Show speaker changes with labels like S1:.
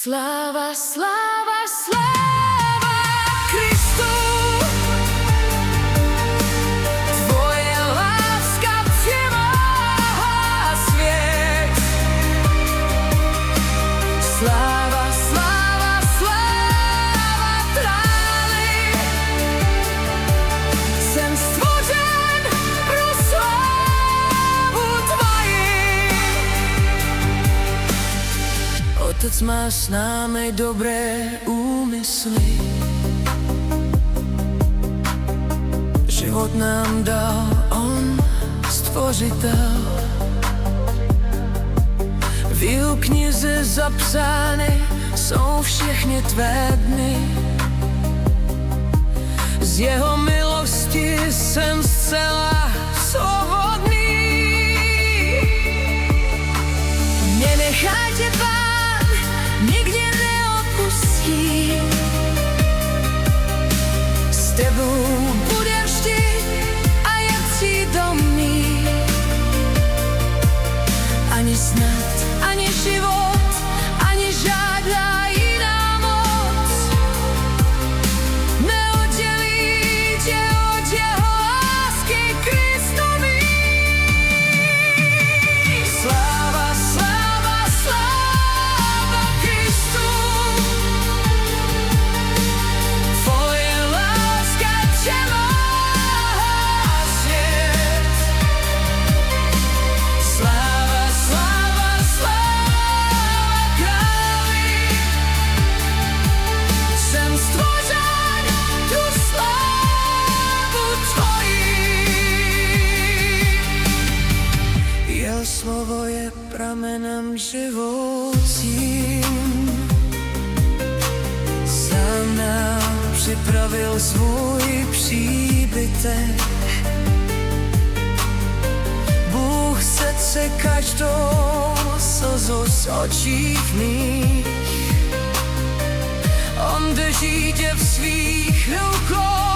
S1: Sláva, sláva, sláva Kristu. Tvoje láska přemáhá svět. Sláva, sláva, sláva králi. Jsem stvořen pro slávu tvoji. Otec má s námi dobré úmysly. Život nám dal on, stvořitel. V jeho knize zapsány jsou všechny tvé dny. Z jeho milosti jsem zcela svobodný. Nenechaj tě Pán nikdy neopustí. S tebou bude vždy a je přítomný. Ani snad, ani život, ani žádná jiná moc neoddělí tě od jeho lásky Kristový. Sláva, sláva, sláva Kristu. Tvoje láska přemáhá svět. Sláva, sláva, sláva králi. Jsem stvořen tu slávu tvoji. Jeho slovo je pramenem živoucím. Sám nám připravil svůj příbytek. Bůh setře každou slzu z očí mých. On drží tě v svých rukou.